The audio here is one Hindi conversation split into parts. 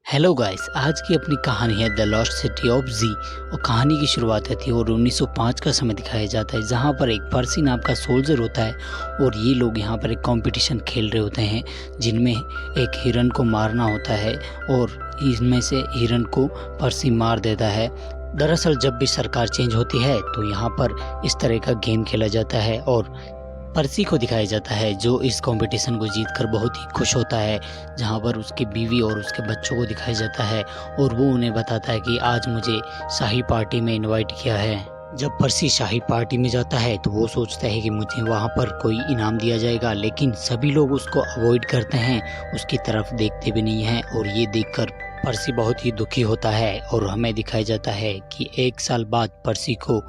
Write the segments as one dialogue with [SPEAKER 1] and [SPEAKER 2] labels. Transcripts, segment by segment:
[SPEAKER 1] हेलो गाइस, आज की अपनी कहानी है द लॉस्ट सिटी ऑफ जी। और कहानी की शुरुआत होती है और 1905 का समय दिखाया जाता है, जहां पर एक पर्सी नाम का सोल्जर होता है और ये लोग यहां पर एक कंपटीशन खेल रहे होते हैं जिनमें एक हिरन को मारना होता है और इनमें से हिरन को पर्सी मार देता है। दरअसल जब भी सरकार चेंज होती है तो यहाँ पर इस तरह का गेम खेला जाता है और पर्सी को दिखाया जाता है जो इस कंपटीशन को जीतकर बहुत ही खुश होता है, जहां पर उसकी बीवी और उसके बच्चों को दिखाया जाता है और वो उन्हें बताता है कि आज मुझे शाही पार्टी में इनवाइट किया है। जब पर्सी शाही पार्टी में जाता है तो वो सोचता है कि मुझे वहाँ पर कोई इनाम दिया जाएगा, लेकिन सभी लोग उसको अवॉइड करते हैं, उसकी तरफ देखते भी नहीं हैं और ये देखकर पर्सी बहुत ही दुखी होता है। और हमें दिखाया जाता है कि 1 साल बाद पर्सी को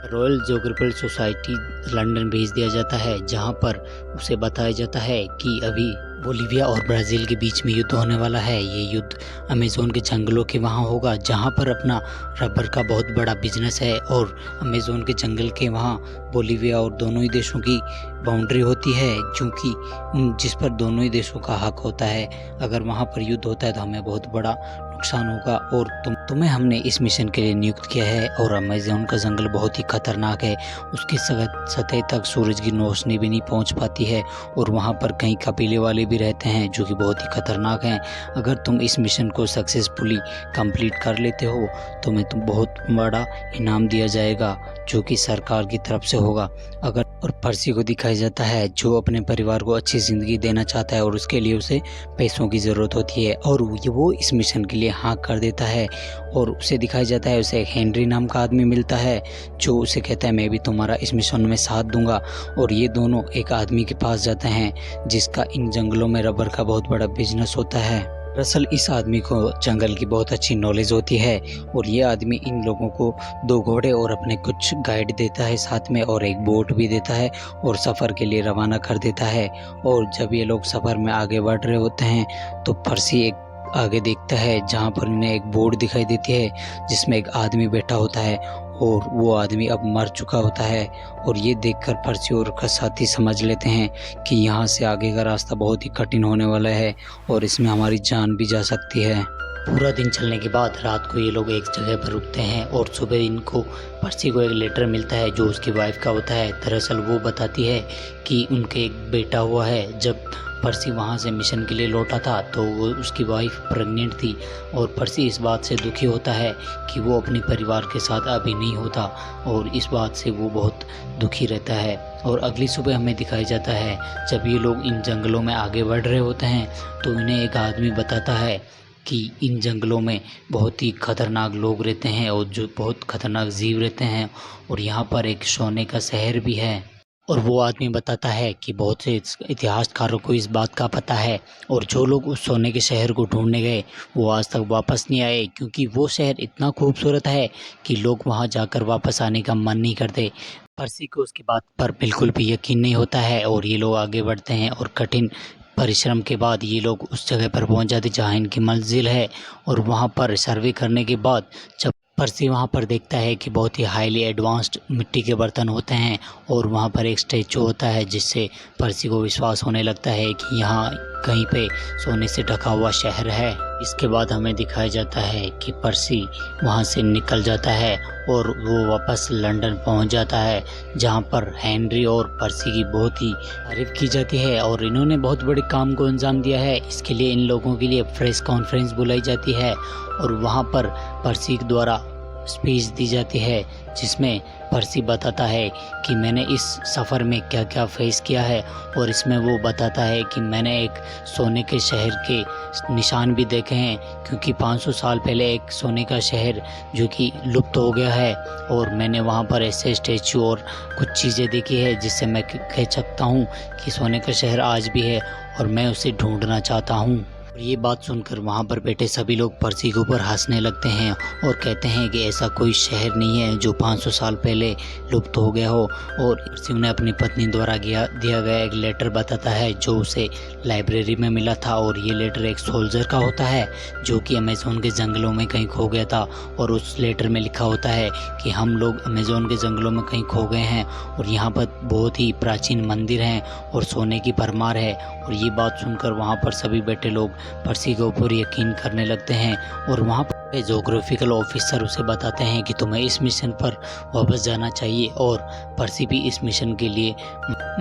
[SPEAKER 1] रॉयल जोग्राफिकल सोसाइटी लंदन भेज दिया जाता है, जहां पर उसे बताया जाता है कि अभी बोलीविया और ब्राज़ील के बीच में युद्ध होने वाला है। ये युद्ध अमेज़न के जंगलों के वहाँ होगा, जहाँ पर अपना रबर का बहुत बड़ा बिजनेस है और अमेज़न के जंगल के वहाँ बोलीविया और दोनों ही देशों की बाउंड्री होती है, जो कि जिस पर दोनों ही देशों का हक होता है। अगर वहाँ पर युद्ध होता है तो हमें बहुत बड़ा नुकसान होगा और तुम्हें हमने इस मिशन के लिए नियुक्त किया है। और अमेज़न का जंगल बहुत ही खतरनाक है, उसकी सतह तक सूरज की रोशनी भी नहीं पहुंच पाती है और वहां पर कई कबीले वाले भी रहते हैं जो कि बहुत ही खतरनाक हैं। अगर तुम इस मिशन को सक्सेसफुली कंप्लीट कर लेते हो तो तुम्हें बहुत बड़ा इनाम दिया जाएगा जो कि सरकार की तरफ से होगा। अगर और पर्सी को दिखाया जाता है जो अपने परिवार को अच्छी ज़िंदगी देना चाहता है और उसके लिए उसे पैसों की ज़रूरत होती है और वो इस मिशन के लिए हाँ कर देता है। और उसे दिखाया जाता है, उसे एक हेनरी नाम का आदमी मिलता है जो उसे कहता है मैं भी तुम्हारा इस मिशन में साथ दूंगा। और ये दोनों एक आदमी के पास जाते हैं जिसका इन जंगलों में रबर का बहुत बड़ा बिजनेस होता है। दरअसल इस आदमी को जंगल की बहुत अच्छी नॉलेज होती है और ये आदमी इन लोगों को 2 घोड़े और अपने कुछ गाइड देता है साथ में और एक बोट भी देता है और सफ़र के लिए रवाना कर देता है। और जब ये लोग सफ़र में आगे बढ़ रहे होते हैं तो पर्सी एक आगे देखता है जहाँ पर इन्हें एक बोर्ड दिखाई देती है जिसमें एक आदमी बैठा होता है और वो आदमी अब मर चुका होता है। और ये देखकर पर्सी और उसका साथी समझ लेते हैं कि यहाँ से आगे का रास्ता बहुत ही कठिन होने वाला है और इसमें हमारी जान भी जा सकती है। पूरा दिन चलने के बाद रात को ये लोग एक जगह पर रुकते हैं और सुबह इनको पर्सी को एक लेटर मिलता है जो उसकी वाइफ का होता है। दरअसल वो बताती है कि उनके एक बेटा हुआ है। जब पर्सी वहाँ से मिशन के लिए लौटा था तो वो उसकी वाइफ प्रेग्नेंट थी और पर्सी इस बात से दुखी होता है कि वो अपने परिवार के साथ अभी नहीं होता और इस बात से वो बहुत दुखी रहता है। और अगली सुबह हमें दिखाया जाता है जब ये लोग इन जंगलों में आगे बढ़ रहे होते हैं तो इन्हें एक आदमी बताता है कि इन जंगलों में बहुत ही खतरनाक लोग रहते हैं और जो बहुत खतरनाक जीव रहते हैं और यहाँ पर एक सोने का शहर भी है। और वो आदमी बताता है कि बहुत से इतिहासकारों को इस बात का पता है और जो लोग उस सोने के शहर को ढूंढने गए वो आज तक वापस नहीं आए, क्योंकि वो शहर इतना खूबसूरत है कि लोग वहाँ जाकर वापस आने का मन नहीं करते। पर्सी को उसकी बात पर बिल्कुल भी यकीन नहीं होता है और ये लोग आगे बढ़ते हैं और कठिन परिश्रम के बाद ये लोग उस जगह पर पहुंच जाते जहाँ इनकी मंजिल है। और वहाँ पर सर्वे करने के बाद जब पर्सी वहाँ पर देखता है कि बहुत ही हाईली एडवांस्ड मिट्टी के बर्तन होते हैं और वहाँ पर एक स्टैचू होता है जिससे पर्सी को विश्वास होने लगता है कि यहाँ कहीं पे सोने से ढका हुआ शहर है। इसके बाद हमें दिखाया जाता है कि पर्सी वहाँ से निकल जाता है और वो वापस लंदन पहुँच जाता है, जहाँ पर हेनरी और पर्सी की बहुत ही तारीफ की जाती है और इन्होंने बहुत बड़े काम को अंजाम दिया है। इसके लिए इन लोगों के लिए प्रेस कॉन्फ्रेंस बुलाई जाती है और वहाँ पर पर्सी द्वारा स्पीच दी जाती है जिसमें पर्सी बताता है कि मैंने इस सफ़र में क्या क्या फेस किया है। और इसमें वो बताता है कि मैंने एक सोने के शहर के निशान भी देखे हैं, क्योंकि 500 साल पहले एक सोने का शहर जो कि लुप्त हो गया है और मैंने वहाँ पर ऐसे स्टैचू और कुछ चीज़ें देखी है जिससे मैं कह सकता हूँ कि सोने का शहर आज भी है और मैं उसे ढूंढना चाहता हूँ। ये बात सुनकर वहाँ पर बैठे सभी लोग पर्सी के ऊपर हंसने लगते हैं और कहते हैं कि ऐसा कोई शहर नहीं है जो 500 साल पहले लुप्त हो गया हो। और पर्सी उन्हें अपनी पत्नी द्वारा दिया गया एक लेटर बताता है जो उसे लाइब्रेरी में मिला था और ये लेटर एक सोल्जर का होता है जो कि अमेज़न के जंगलों में कहीं खो गया था। और उस लेटर में लिखा होता है कि हम लोग अमेज़न के जंगलों में कहीं खो गए हैं और यहाँ पर बहुत ही प्राचीन मंदिर हैं और सोने की भरमार है। और ये बात सुनकर वहाँ पर सभी बैठे लोग पर्सी के ऊपर यकीन करने लगते हैं और वहाँ पर जोग्राफिकल ऑफिसर उसे बताते हैं कि तुम्हें इस मिशन पर वापस जाना चाहिए और पर्सी भी इस मिशन के लिए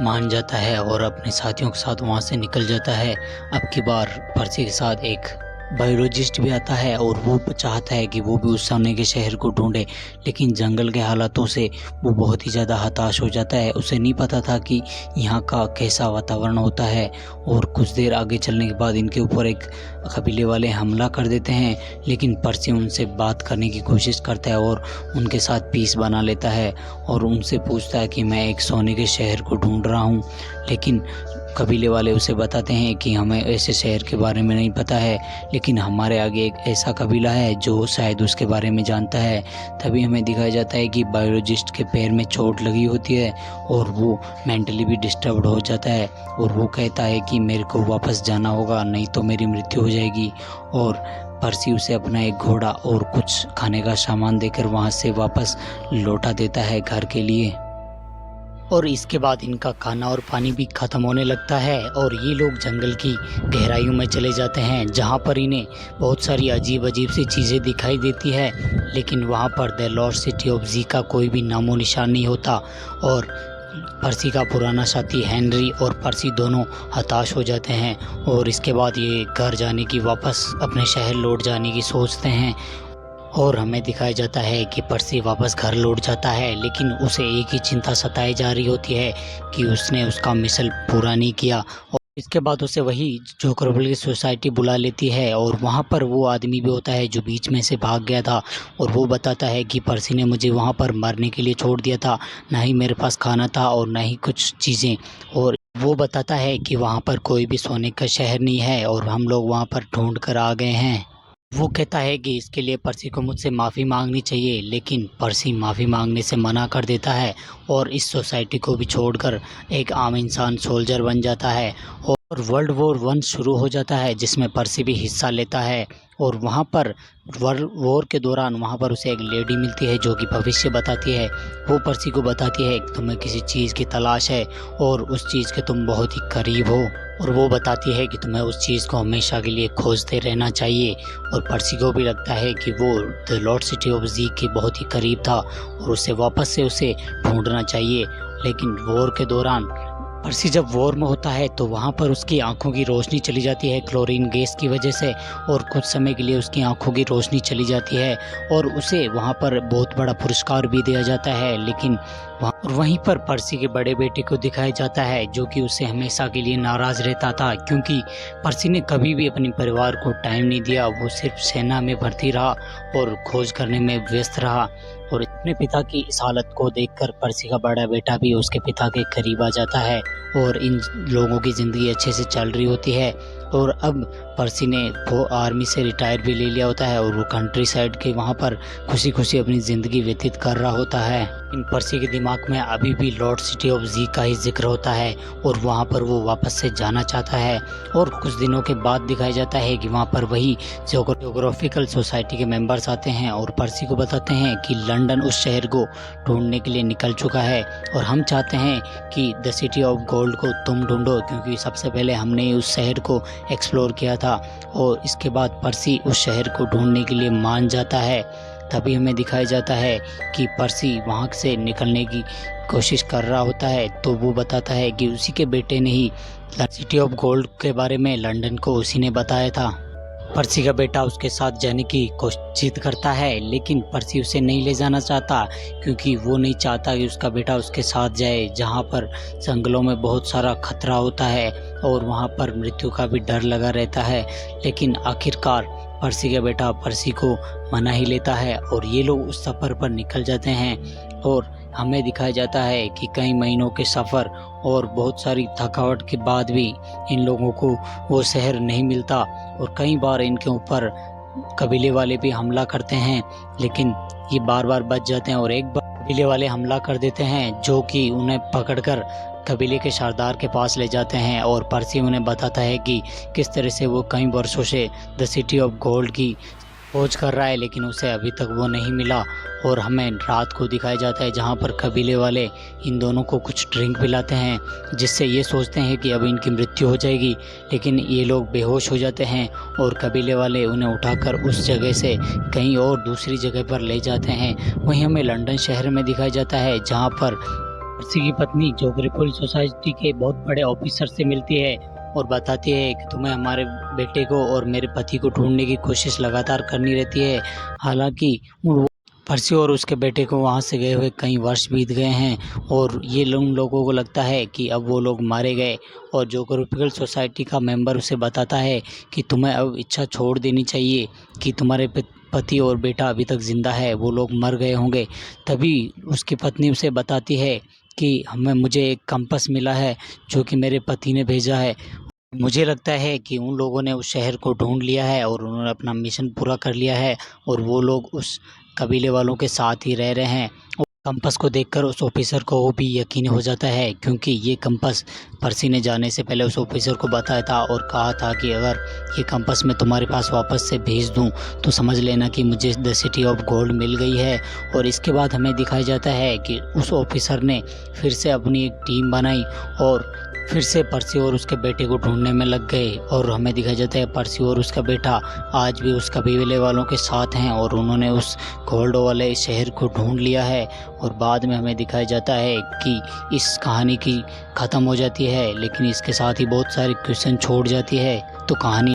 [SPEAKER 1] मान जाता है और अपने साथियों के साथ वहाँ से निकल जाता है। अब की बार पर्सी के साथ एक बायोलॉजिस्ट भी आता है और वो चाहता है कि वो भी उस सोने के शहर को ढूंढे, लेकिन जंगल के हालातों से वो बहुत ही ज़्यादा हताश हो जाता है। उसे नहीं पता था कि यहाँ का कैसा वातावरण होता है और कुछ देर आगे चलने के बाद इनके ऊपर एक कबीले वाले हमला कर देते हैं, लेकिन पर्सी उनसे बात करने की कोशिश करता है और उनके साथ पीस बना लेता है और उनसे पूछता है कि मैं एक सोने के शहर को ढूंढ रहा हूँ। लेकिन कबीले वाले उसे बताते हैं कि हमें ऐसे शहर के बारे में नहीं पता है, लेकिन हमारे आगे एक ऐसा कबीला है जो शायद उसके बारे में जानता है। तभी हमें दिखाया जाता है कि बायोलॉजिस्ट के पैर में चोट लगी होती है और वो मेंटली भी डिस्टर्ब्ड हो जाता है और वो कहता है कि मेरे को वापस जाना होगा, नहीं तो मेरी मृत्यु हो जाएगी। और पर्सी उसे अपना एक घोड़ा और कुछ खाने का सामान देकर वहाँ से वापस लौटा देता है घर के लिए। और इसके बाद इनका खाना और पानी भी ख़त्म होने लगता है और ये लोग जंगल की गहराइयों में चले जाते हैं, जहाँ पर इन्हें बहुत सारी अजीब अजीब सी चीज़ें दिखाई देती है, लेकिन वहाँ पर द लॉस्ट सिटी ऑफ जी का कोई भी नामो निशान नहीं होता। और पर्सी का पुराना साथी हेनरी और पर्सी दोनों हताश हो जाते हैं और इसके बाद ये घर जाने की, वापस अपने शहर लौट जाने की सोचते हैं। और हमें दिखाया जाता है कि पर्सी वापस घर लौट जाता है, लेकिन उसे एक ही चिंता सताई जा रही होती है कि उसने उसका मिशन पूरा नहीं किया। और इसके बाद उसे वही जोग्राफिकल सोसाइटी बुला लेती है और वहाँ पर वो आदमी भी होता है जो बीच में से भाग गया था और वो बताता है कि पर्सी ने मुझे वहाँ पर मरने के लिए छोड़ दिया था, ना ही मेरे पास खाना था और ना ही कुछ चीज़ें। और वो बताता है कि वहाँ पर कोई भी सोने का शहर नहीं है और हम लोग वहाँ पर ढूंढ कर आ गए हैं। वो कहता है कि इसके लिए पर्सी को मुझसे माफ़ी मांगनी चाहिए, लेकिन पर्सी माफ़ी मांगने से मना कर देता है और इस सोसाइटी को भी छोड़कर एक आम इंसान सोल्जर बन जाता है। और वर्ल्ड वॉर 1 शुरू हो जाता है, जिसमें पर्सी भी हिस्सा लेता है। और वहाँ पर वर्ल्ड वॉर के दौरान वहाँ पर उसे एक लेडी मिलती है जो कि भविष्य बताती है। वो पर्सी को बताती है कि तुम्हें किसी चीज़ की तलाश है और उस चीज़ के तुम बहुत ही करीब हो, और वो बताती है कि तुम्हें उस चीज़ को हमेशा के लिए खोजते रहना चाहिए। और पर्सी को भी लगता है कि वो द लॉस्ट सिटी ऑफ जी के बहुत ही करीब था और उसे वापस से उसे ढूंढना चाहिए। लेकिन वॉर के दौरान पर्सी जब वॉर में होता है तो वहाँ पर उसकी आंखों की रोशनी चली जाती है क्लोरीन गैस की वजह से, और कुछ समय के लिए उसकी आंखों की रोशनी चली जाती है और उसे वहाँ पर बहुत बड़ा पुरस्कार भी दिया जाता है। लेकिन वहीं पर पर्सी के बड़े बेटे को दिखाया जाता है जो कि उससे हमेशा के लिए नाराज़ रहता था, क्योंकि पर्सी ने कभी भी अपने परिवार को टाइम नहीं दिया। वो सिर्फ सेना में भर्ती रहा और खोज करने में व्यस्त रहा। और अपने पिता की इस हालत को देखकर पर्सी का बड़ा बेटा भी उसके पिता के करीब आ जाता है और इन लोगों की ज़िंदगी अच्छे से चल रही होती है। और अब पर्सी ने वो आर्मी से रिटायर भी ले लिया होता है और वो कंट्री साइड के वहाँ पर खुशी खुशी अपनी ज़िंदगी व्यतीत कर रहा होता है। इन पर्सी के दिमाग में अभी भी लॉर्ड सिटी ऑफ जी का ही जिक्र होता है और वहाँ पर वो वापस से जाना चाहता है। और कुछ दिनों के बाद दिखाया जाता है कि वहाँ पर वही जोग्राफिकल सोसाइटी के मेंबर्स आते हैं और पर्सी को बताते हैं कि लंदन उस शहर को ढूंढने के लिए निकल चुका है और हम चाहते हैं कि द सिटी ऑफ गोल्ड को तुम ढूंढो, क्योंकि सबसे पहले हमने उस शहर को एक्सप्लोर किया था। और इसके बाद पर्सी उस शहर को ढूंढने के लिए मान जाता है। तभी हमें दिखाया जाता है कि पर्सी वहाँ से निकलने की कोशिश कर रहा होता है, तो वो बताता है कि उसी के बेटे ने ही सिटी ऑफ गोल्ड के बारे में लंदन को उसी ने बताया था। पर्सी का बेटा उसके साथ जाने की कोशिश करता है, लेकिन पर्सी उसे नहीं ले जाना चाहता, क्योंकि वो नहीं चाहता कि उसका बेटा उसके साथ जाए जहाँ पर जंगलों में बहुत सारा खतरा होता है और वहाँ पर मृत्यु का भी डर लगा रहता है। लेकिन आखिरकार पर्सी का बेटा पर्सी को मना ही लेता है और ये लोग उस सफ़र पर निकल जाते हैं। और हमें दिखाया जाता है कि कई महीनों के सफ़र और बहुत सारी थकावट के बाद भी इन लोगों को वो शहर नहीं मिलता और कई बार इनके ऊपर कबीले वाले भी हमला करते हैं, लेकिन ये बार बार बच जाते हैं और एक बार कबीले वाले हमला कर देते हैं जो कि उन्हें पकड़कर कबीले के सरदार के पास ले जाते हैं। और पर्सी उन्हें बताता है कि किस तरह से वो कई वर्षों से द सिटी ऑफ गोल्ड की खोज कर रहा है, लेकिन उसे अभी तक वो नहीं मिला। और हमें रात को दिखाया जाता है जहाँ पर कबीले वाले इन दोनों को कुछ ड्रिंक पिलाते हैं, जिससे ये सोचते हैं कि अब इनकी मृत्यु हो जाएगी। लेकिन ये लोग बेहोश हो जाते हैं और कबीले वाले उन्हें उठाकर उस जगह से कहीं और दूसरी जगह पर ले जाते हैं। वहीं हमें लंदन शहर में दिखाया जाता है जहाँ पर पर्सी की पत्नी जो ग्रिफिथ सोसाइटी के बहुत बड़े ऑफिसर से मिलती है और बताती है कि तुम्हें हमारे बेटे को और मेरे पति को ढूंढने की कोशिश लगातार करनी रहती है। हालांकि पर्सी और उसके बेटे को वहाँ से गए हुए कई वर्ष बीत गए हैं और ये उन लोगों को लगता है कि अब वो लोग मारे गए। और जो ग्रिफिथ सोसाइटी का मेंबर उसे बताता है कि तुम्हें अब इच्छा छोड़ देनी चाहिए कि तुम्हारे पति और बेटा अभी तक ज़िंदा है, वो लोग मर गए होंगे। तभी उसकी पत्नी उसे बताती है कि मुझे एक कंपास मिला है जो कि मेरे पति ने भेजा है। मुझे लगता है कि उन लोगों ने उस शहर को ढूंढ लिया है और उन्होंने अपना मिशन पूरा कर लिया है और वो लोग उस कबीले वालों के साथ ही रह रहे हैं। और कंपास को देखकर उस ऑफिसर को वो भी यकीन हो जाता है, क्योंकि ये कंपास पर्सी ने जाने से पहले उस ऑफिसर को बताया था और कहा था कि अगर ये कंपास मैं तुम्हारे पास वापस से भेज दूं तो समझ लेना कि मुझे द सिटी ऑफ गोल्ड मिल गई है। और इसके बाद हमें दिखाया जाता है कि उस ऑफिसर ने फिर से अपनी एक टीम बनाई और फिर से पर्सी और उसके बेटे को ढूंढने में लग गए। और हमें दिखाया जाता है पर्सी और उसका बेटा आज भी उस कबीले वालों के साथ हैं और उन्होंने उस गोल्ड वाले शहर को ढूंढ लिया है। और बाद में हमें दिखाया जाता है कि इस कहानी की ख़त्म हो जाती है, लेकिन इसके साथ ही बहुत सारे क्वेश्चन छोड़ जाती है। तो कहानी